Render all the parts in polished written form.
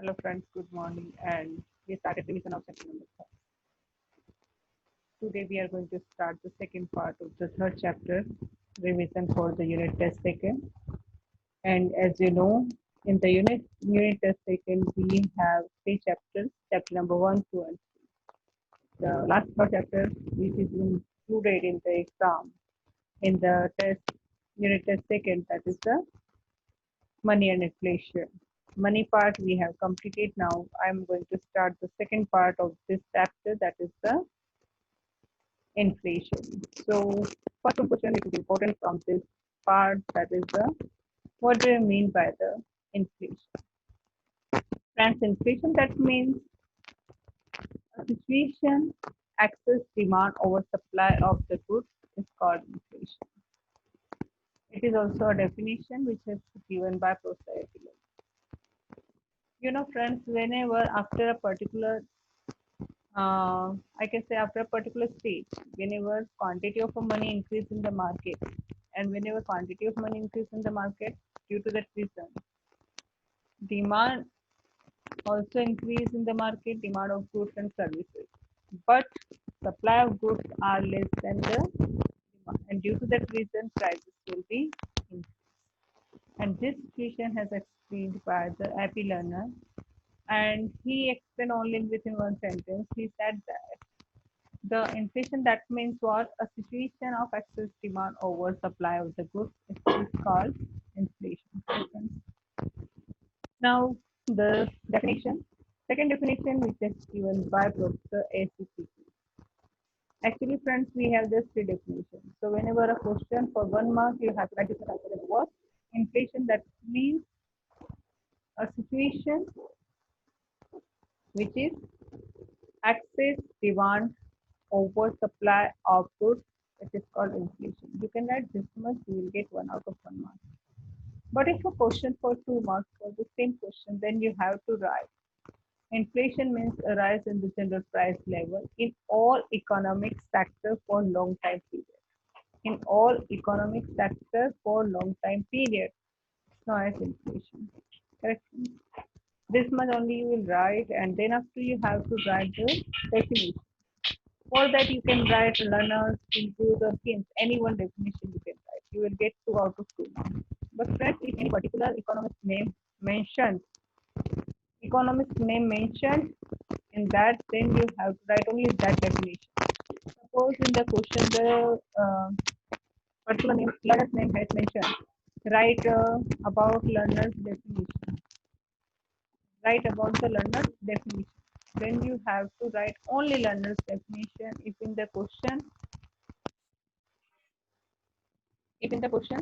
Hello friends, good morning and we started revision of chapter number 4. Today we are going to start the second part of the third chapter, revision for the unit test second. And as you know, in the unit test second we have three chapters, chapter number 1, 2 and 3. The last third chapter which is included in the exam in the test unit test second, that is the money and inflation. Money part we have completed. Now I'm going to start the second part of this chapter, that is the inflation. So first question it is important from this part, that is the what do you mean by the inflation? Friends, inflation that means a situation excess demand over supply of the goods is called inflation. It is also a definition which is given by Professor. Friends, whenever after a particular I can say after a particular stage, whenever quantity of money increase in the market, and whenever quantity of money increase in the market, due to that reason, demand also increase in the market, demand of goods and services. But supply of goods are less than the demand, and due to that reason, prices will be increased. And this situation has explained by the AP learner, and he explained only within one sentence. He said that the inflation that means what? A situation of excess demand over supply of the goods is called inflation. Now the definition. Second definition which is given by Professor ACP. Actually, friends, we have this three definitions. So whenever a question for 1 mark, you have to write this as what? Inflation that means a situation which is excess demand over supply of goods. It is called inflation. You can write this much, you will get 1 out of 1 mark. But if a question for 2 marks for the same question, then you have to write inflation means a rise in the general price level in all economic sectors for long time period. In all economic sectors for long time period, it's known as inflation. Correct? This much only you will write, and then after you have to write the definition. For that you can write learners, include or hints, any one definition you can write. You will get 2 out of 2 marks. But friends, if any particular economist name mentioned in that, then you have to write only that definition. Suppose in the question the particular name, learner's name has mentioned, write about learner's definition. Write about the learner's definition. Then you have to write only learner's definition. If in the question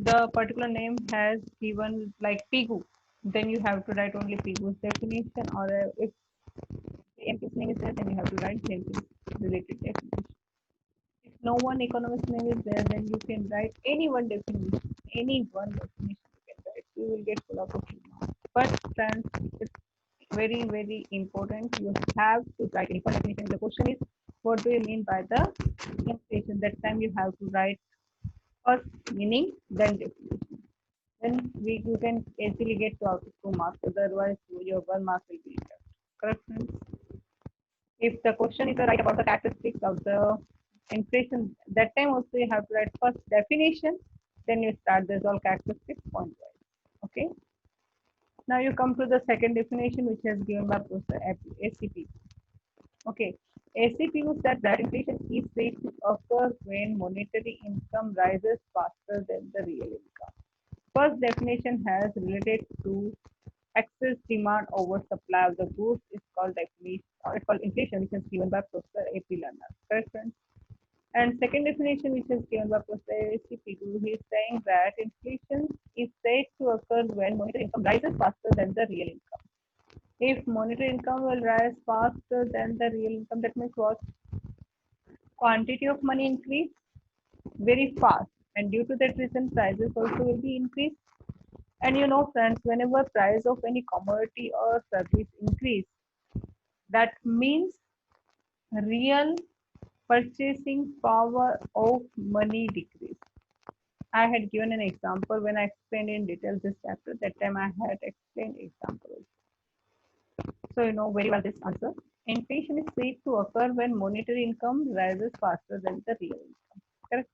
the particular name has given like Pigu, then you have to write only Pigu's definition, or if Jenkins name is there, then you have to write Jenkins related definition. If no one economist name is there, then you can write any one definition. Any one definition you can write. You will get full of marks. But friends, it's very, very important. You have to write any one definition. The question is, what do you mean by the inflation? That time you have to write first meaning, then definition. Then you can easily get 2 out of 2 marks. Otherwise, your 1 mark will be left. Correct, friends? If the question is right about the characteristics of the inflation, that time also you have to write first definition, then you start this all characteristics point wise. Okay. Now you come to the second definition, which is given by Professor ACP. Okay. ACP said that inflation is said to occur when monetary income rises faster than the real income. First definition has related to excess demand over supply of the goods is called definition, or it's called inflation, which is given by Professor A.P. Lerner. Correct, friends? And second definition, which is given by Professor A.C.P. he is saying that inflation is said to occur when monetary income rises faster than the real income. If monetary income will rise faster than the real income, that means what? Quantity of money increase very fast, and due to that reason, prices also will be increased. And friends, whenever price of any commodity or service increase, that means real purchasing power of money decrease. I had given an example when I explained in detail this chapter. That time I had explained examples. So you know very well this answer. Inflation is said to occur when monetary income rises faster than the real income. Correct?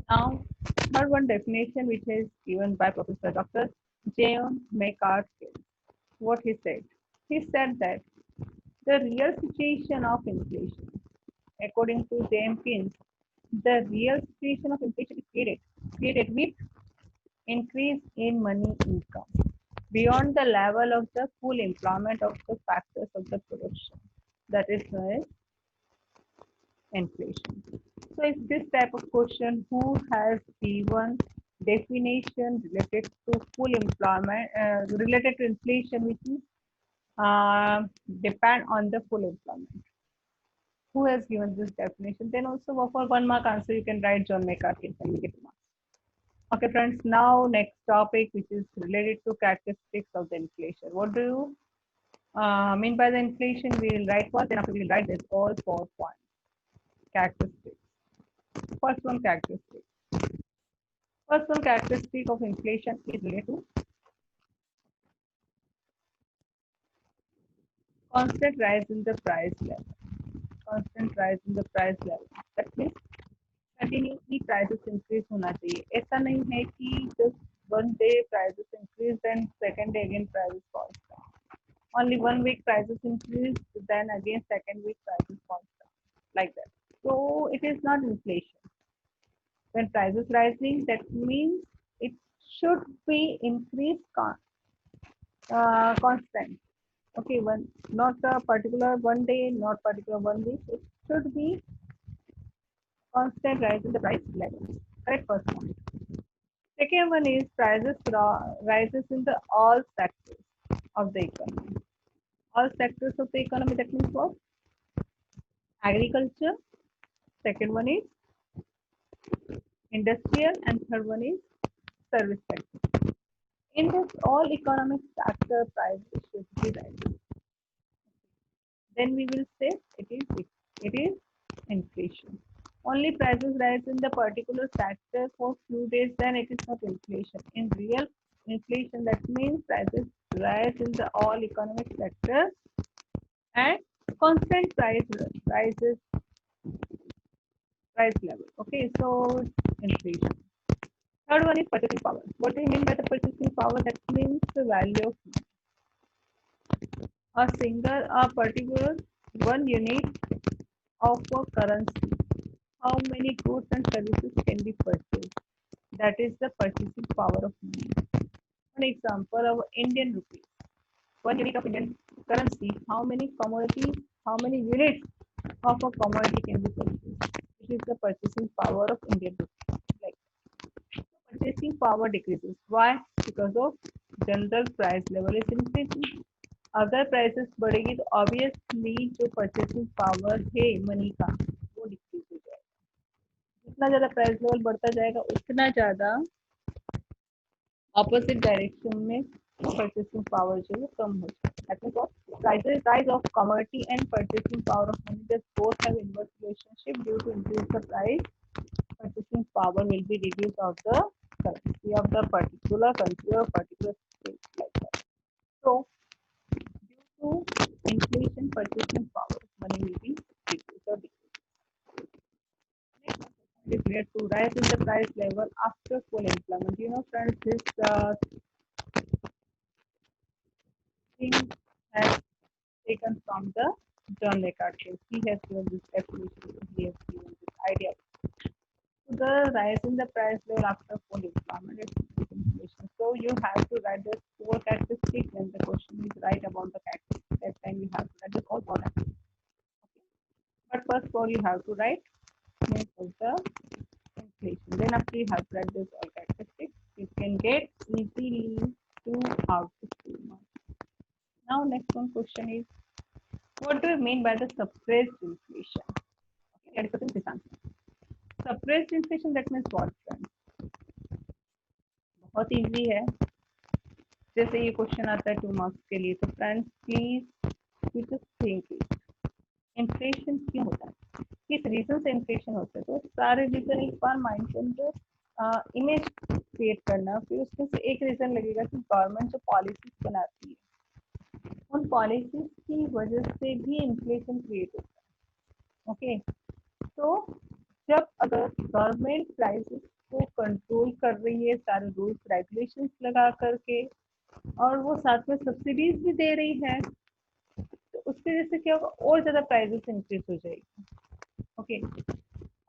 Now, third one definition which is given by Professor Dr. John Maynard Keynes. What he said? He said that the real situation of inflation, according to James Keynes, the real situation of inflation is created with increase in money income beyond the level of the full employment of the factors of the production. That is known as inflation. So it's this type of question who has given definition related to full employment, related to inflation, which is depend on the full employment. Who has given this definition? Then also for 1 mark answer, you can write John Maynard Keynes and you get marks. Okay, friends. Now next topic, which is related to characteristics of the inflation. What do you mean by the inflation? We will write first, then after we will write this all 4 points. Characteristics. First one, characteristic. First one, characteristic of inflation is related to constant rise in the price level. Constant rise in the price level. That means continuously prices increase होना चाहिए. ऐसा नहीं है कि just 1 day prices increase then second day again prices fall down. Only 1 week prices increase then again second week prices fall down, like that. So it is not inflation. When prices rising, that means it should be increased constant. Okay, not a particular 1 day, not particular 1 week. It should be constant rise in the price level. Correct, first point. Second one is prices rises in the all sectors of the economy. All sectors of the economy, that means what? Agriculture. Second one is industrial, and third one is service sector. In this all economic sector, prices should be rising. Then we will say it is inflation. Only prices rise in the particular sector for few days, then it is not inflation. In real inflation, that means prices rise in the all economic sectors and constant price level. Okay, so inflation. Third one is purchasing power. What do you mean by the purchasing power? That means the value of a particular one unit of a currency. How many goods and services can be purchased? That is the purchasing power of money. An example of Indian rupee. 1 unit of Indian currency. How many commodities? How many units of a commodity can be purchased? It is the purchasing power of Indian rupee. Like purchasing power decreases. Why? Because of general price level is increasing. अगर prices बढ़ेगी तो obviously जो purchasing power है money का वो decrease हो जाएगा. जितना ज्यादा प्राइस लेवल बढ़ता जाएगा उतना ज्यादा ऑपोजिट डायरेक्शन में परचेसिंग पावर जो है कम हो जाएगा. Price of commodity and purchasing power of money, just both have inverse relationship. Due to increase the price, purchasing power will be reduced of the currency of the particular country or particular state, like that. So due to inflation, purchasing power of money will be decreased or decreased. Next one is related to rise in the price level after full employment. You know, friends, this thing has taken from the John Maynard Keynes. He has given this definition. He has given this idea. So the rise in the price level after full employment is inflation. So you have to write the 4 characteristics when the question is right about the characteristics. That time you have to write the all 4 characteristics. But first of all, you have to write means of the inflation. Then after you have to write this all characteristics, you can get easily 2 out of 2 marks. Now next one question is, what do you mean by the suppressed inflation? Okay, let us discuss this answer. Suppressed inflation, that means what, friends? बहुत easy है. जैसे ये question आता है 2 marks के लिए, तो friends please just think it. Inflation क्यों होता है, किस रीजन से इन्फ्लेशन होता है? तो सारे रीजन एक बार माइंड के अंदर इमेज क्रिएट करना. फिर उसमें से एक रीजन लगेगा कि गवर्नमेंट जो पॉलिसीज बनाती है उन पॉलिसीज की वजह से भी इन्फ्लेशन क्रिएट होता है। ओके, तो जब अगर गवर्नमेंट प्राइसेस को कंट्रोल कर रही है सारे रूल्स रेगुलेशंस लगा करके, और वो साथ में सब्सिडीज भी दे रही है, तो उसकी वजह से क्या होगा, और ज्यादा प्राइसेस इंक्रीज हो जाएगी। ओके,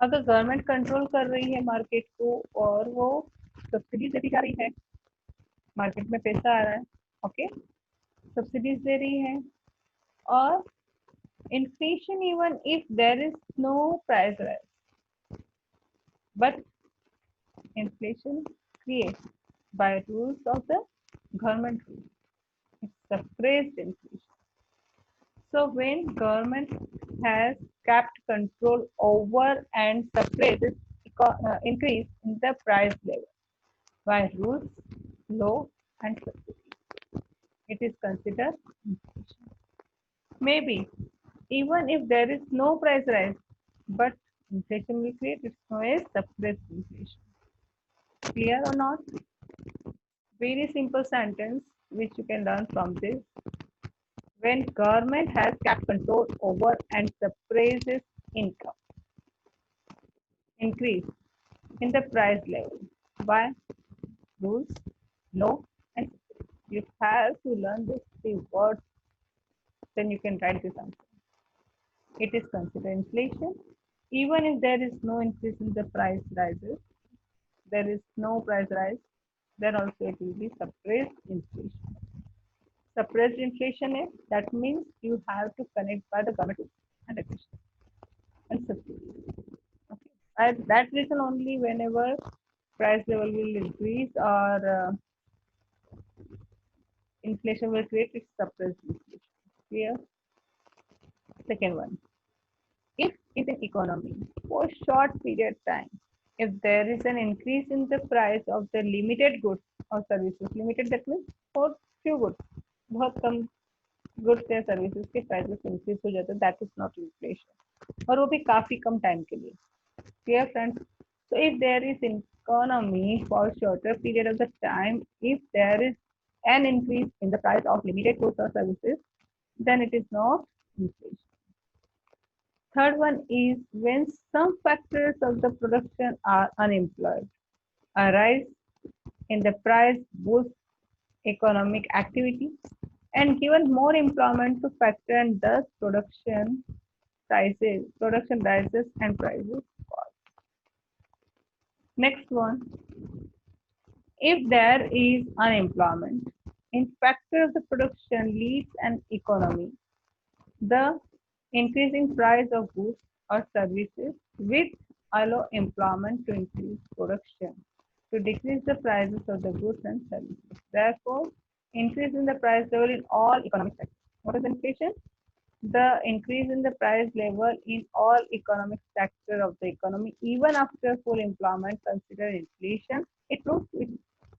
अगर गवर्नमेंट कंट्रोल कर रही है मार्केट को और वो सब्सिडीज देती जा रही है, मार्केट में पैसा आ रहा है, ओके, सब्सिडीज दे रही है, और inflation even if there is no price rise, but inflation created by rules of the government rules. It's suppressed inflation. So when government has kept control over and suppresses increase in the price level by rules, law and subsidies, it is considered inflation. Maybe even if there is no price rise, but inflation will create, it's known as suppressed inflation. Clear or not? Very simple sentence which you can learn from this. When government has kept control over and suppresses income, increase in the price level by rules, law, and you have to learn these three words, then you can write this answer. It is considered inflation. Even if there is no increase in the price rises, there is no price rise, then also it will be suppressed inflation. Suppressed inflation is, that means you have to connect by the government and regulation and subsidies. Okay. That reason only whenever price level will increase or inflation will create, it's suppressed inflation. Clear? Second one, if in an economy for short period time, if there is an increase in the price of the limited goods or services, limited that means for few goods, बहुत कम goods या services के prices increase हो जाते हैं, that is not inflation, और वो भी काफी कम टाइम के लिए। Clear friends? So if there is economy for shorter period of the time, if there is an increase in the price of limited goods or services, then it is not inflation. Third one is when some factors of the production are unemployed. A rise in the price boosts economic activity and given more employment to factor, and thus production rises and prices fall. Next one, if there is unemployment in factor of the production leads an economy, the increasing price of goods or services with allow employment to increase production to decrease the prices of the goods and services. Therefore, increase in the price level in all economic sectors. What is inflation? The increase in the price level in all economic sector of the economy, even after full employment, consider inflation. It proves it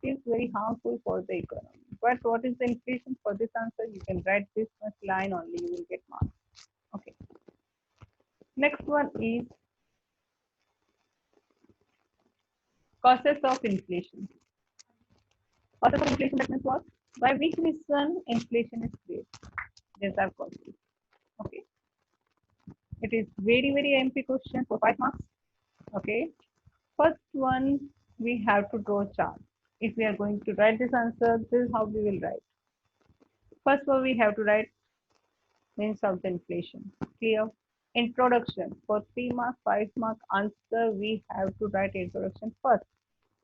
is very harmful for the economy. But what is the inflation? For this answer, you can write this much line only, you will get marks. Okay. Next one is causes of inflation. Causes of inflation, that means what? By which reason inflation is created? These are causes. Okay. It is very, very MP question for 5 marks. Okay. First one, we have to draw a chart. If we are going to write this answer, this is how we will write. First one, we have to write means of the inflation. Clear? Introduction. For 3 mark, 5 mark answer, we have to write introduction first.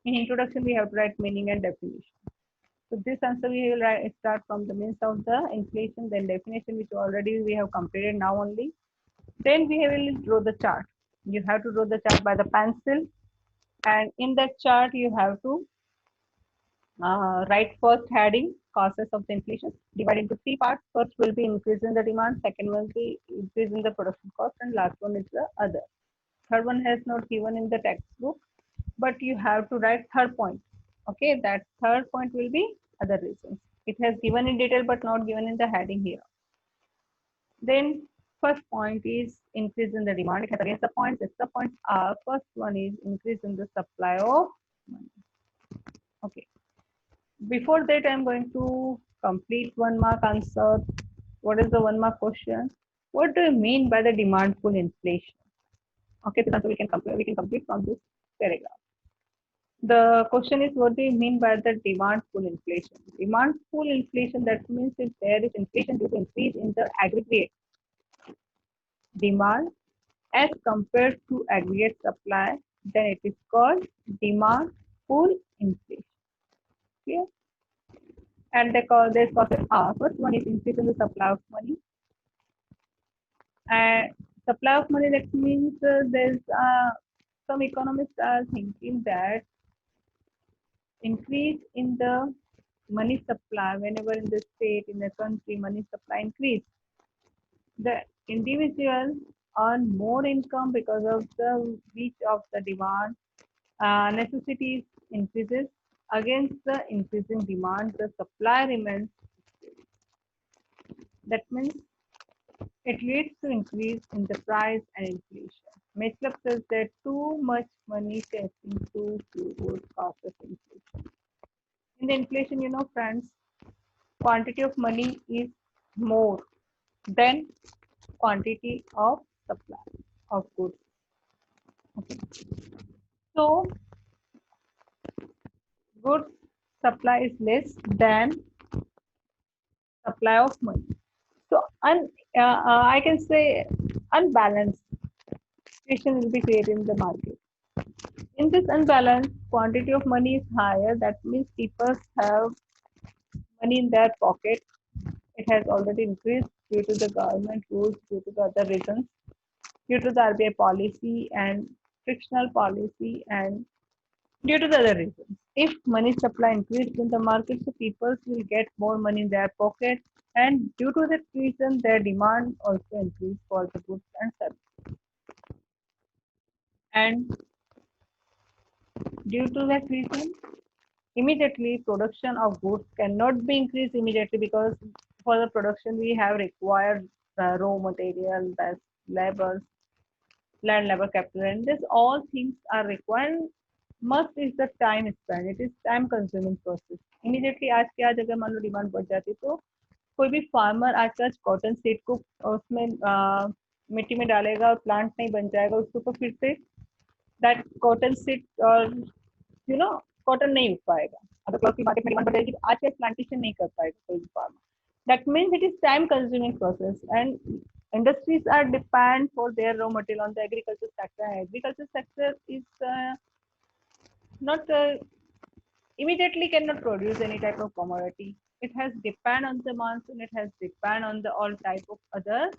In introduction, we have to write meaning and definition. So this answer we will write, start from the means of the inflation, then definition, which already we have completed now only. Then we will draw the chart. You have to draw the chart by the pencil, and in that chart you have to write first heading causes of the inflation, divide into 3 parts. First will be increase in the demand, second will be increase in the production cost, and last one is the other. Third one has not given in the textbook, but you have to write third point. Okay, that third point will be other reasons. It has given in detail but not given in the heading here. Then first point is increase in the demand. It has again subpoints. The subpoints are, first one is increase in the supply of money. Okay. Before that, I'm going to complete 1 mark answer What is the one mark question? What do you mean by the demand pull inflation? Okay, so we can complete from this paragraph. The question is, what do you mean by the demand pull inflation? Demand pull inflation, that means if there is inflation due to increase in the aggregate demand as compared to aggregate supply, then it is called demand pull inflation. Clear? And they call this process R. First one is increase in the supply of money. And supply of money, that means there's some economists are thinking that increase in the money supply, whenever in the state, in the country, money supply increase, the individual earn more income because of the reach of the demand. Necessities increases against the increasing demand. The supply remains. That means it leads to increase in the price and inflation. Matlab says that too much money chasing too few goods causes inflation. In the inflation, friends, quantity of money is more than quantity of supply of goods. Okay. So goods supply is less than supply of money. So I can say unbalanced situation will be created in the market. In this unbalanced, quantity of money is higher. That means people have money in their pocket. It has already increased due to the government rules, due to the other reasons, due to the RBI policy and frictional policy, and due to the other reasons. If money supply increased in the market, so people will get more money in their pocket, and due to that reason, their demand also increased for the goods and services. And due to that reason, immediately production of goods cannot be increased immediately, because for the production we have required raw material, that's labor, land, labor, capital, and this all things are required. Must is the time spent. It is time consuming process. Immediately आज के आज अगर मान लो demand बढ़ जाती तो कोई भी फार्मर आज का कॉटन सीड को उसमें मिट्टी में डालेगा और प्लांट नहीं बन जाएगा, उसके ऊपर फिर से दैट कॉटन सीड और कॉटन नहीं उग पाएगा. अगर क्लॉथ की मार्केट में डिमांड बढ़ जाएगी तो आज के प्लांटेशन नहीं कर पाएगा कोई भी farmer. That means it is time consuming process, and industries are depend for their raw material on the agriculture sector. Agriculture sector is not immediately cannot produce any type of commodity. It has depend on the monsoon. It has depend on the all type of other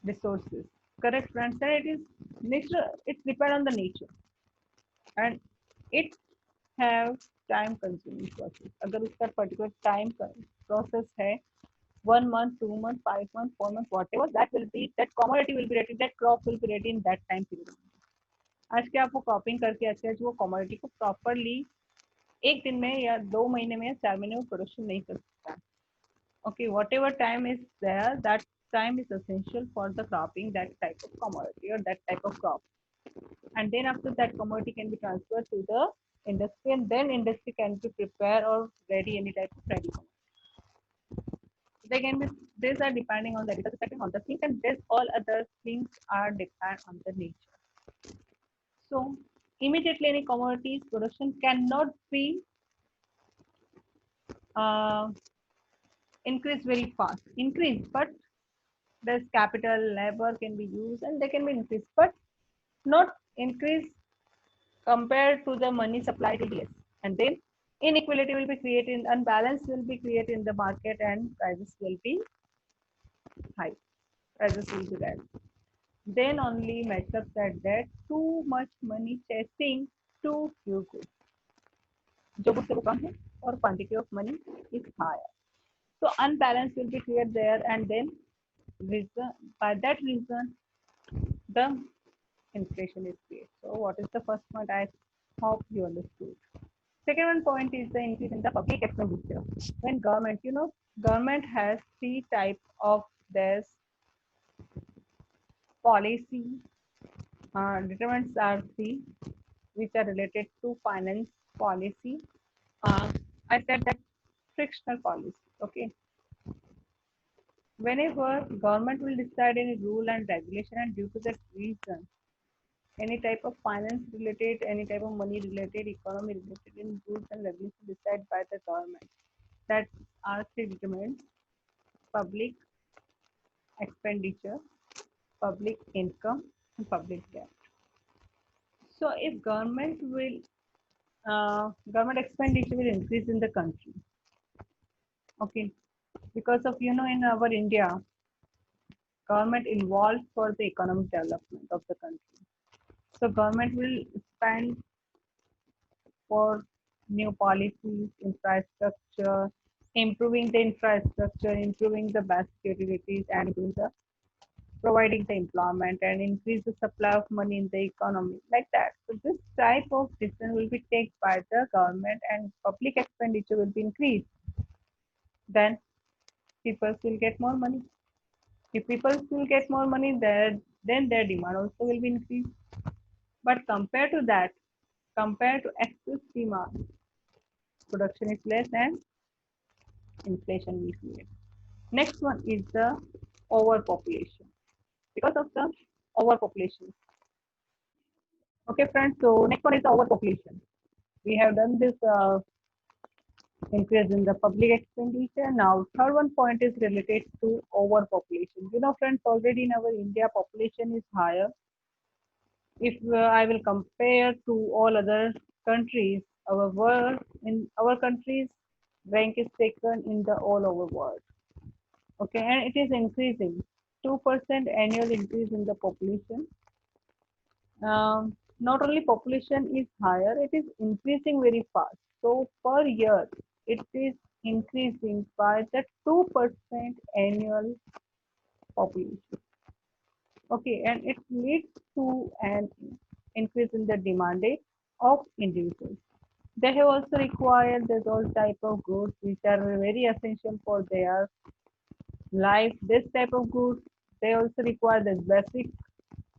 resources. Correct, friends? And it is nature. It depend on the nature, and it have time consuming process. अगर उसका particular time process है 1 month, 2 months, 5 months, 4 months, whatever, that will be, that commodity will be ready, that crop will be ready in that time period. आज के आप वो cropping करके आज के वो कमोडिटी को प्रॉपरली एक दिन में या 2 महीने में या 4 महीने में प्रोडक्शन नहीं कर सकता. Okay, whatever time is there, that time is essential for the cropping that type of commodity or that type of crop. And then after that commodity can be transferred to the industry, and then industry can be prepare or ready any type of ready commodity. They can be, these are depending on the agriculture sector, on the things, and this all other things are depend on the nature. So immediately any commodities production cannot be increase very fast. Increase, but there's capital, labor can be used, and they can be increased, but not increase compared to the money supply TDS. And then inequality will be created, unbalance will be created in the market, and prices will be high. Prices will be rise. Then only Metcalfe said that too much money chasing too few goods. जो goods वो कम है और quantity of money is higher. So unbalance will be created there, and then reason, by that reason the inflation is created. So what is the first point? I hope you understood. Second one point is the increase in the public expenditure. When government, government has 3 types of this policy determinants are 3, which are related to finance policy. I said that frictional policy. Okay. Whenever government will decide any rule and regulation, and due to that reason, any type of finance related, any type of money related, economy related in rules and regulations decided by the government, that are determined public expenditure, public income, and public debt. So if government expenditure will increase in the country, okay, because of in our India, government involved for the economic development of the country. So government will spend for new policies, infrastructure, improving the infrastructure, improving the basic utilities, and improving the providing the employment and increase the supply of money in the economy like that. So this type of decision will be taken by the government and public expenditure will be increased. Then people will get more money. If people will get more money, then their demand also will be increased. But compared to excess demand, production is less and inflation will create. Next one is the overpopulation. Because of the overpopulation. Okay, friends. So next one is the overpopulation. We have done this increase in the public expenditure. Now, third one point is related to overpopulation. Friends, already in our India, population is higher. If I will compare to all other countries, our country's rank is taken in the all over world. Okay, and it is increasing. 2% annual increase in the population. Not only population is higher, it is increasing very fast. So per year, it is increasing by the 2% annual population. Okay, and it leads to an increase in the demand of individuals. They have also required those type of goods which are very essential for their life. This type of goods, they also require the basic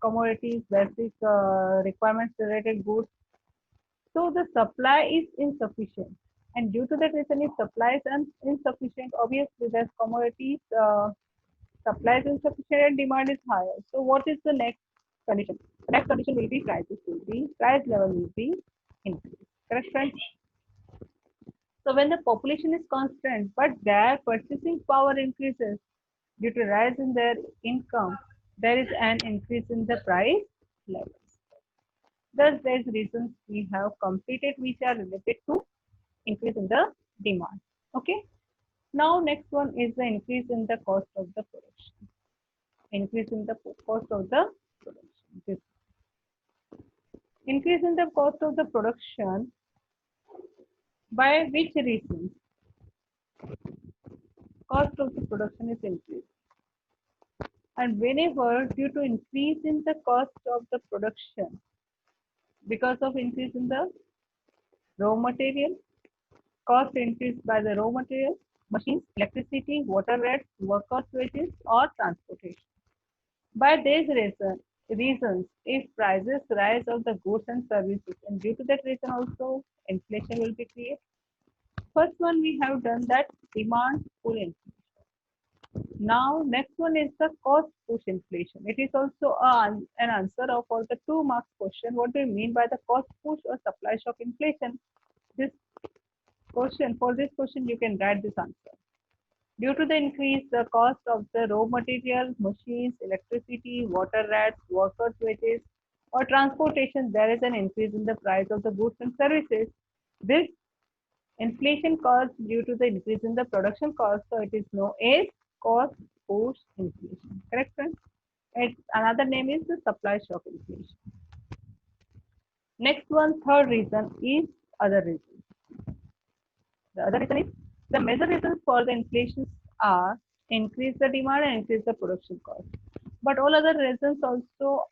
commodities, basic requirements related goods. So the supply is insufficient. And due to that reason, if supply is insufficient, obviously there's commodities, supply is insufficient and demand is higher. So what is the next condition? The next condition will be price level will be increased. Correct, friends? So when the population is constant, but their purchasing power increases due to rise in their income, there is an increase in the price levels. Thus, there's reasons we have completed which are related to increase in the demand. Okay. Now, next one is the increase in the cost of the production. Increase in the cost of the production. This increase in the cost of the production by which reason? Cost of the production is increased. And whenever due to increase in the cost of the production, because of increase in the raw material, cost increased by the raw material, machines, electricity, water rates, workers' wages, or transportation. By these reasons, if prices rise of the goods and services, and due to that reason also inflation will be created. First one we have done that demand pull inflation. Now next one is the cost push inflation. It is also an answer of all the 2 marks question. What do you mean by the cost push or supply shock inflation? This question, for this question you can write this answer. Due to the increase the cost of the raw material, machines, electricity, water rates, workers' wages, or transportation, there is an increase in the price of the goods and services. This inflation caused due to the increase in the production cost, so it is known as cost push inflation. Correct, friends? Its another name is the supply shock inflation. Next one, third reason is other reasons. The other reason is the major reasons for the inflation are increase the demand and increase the production cost. But all other reasons also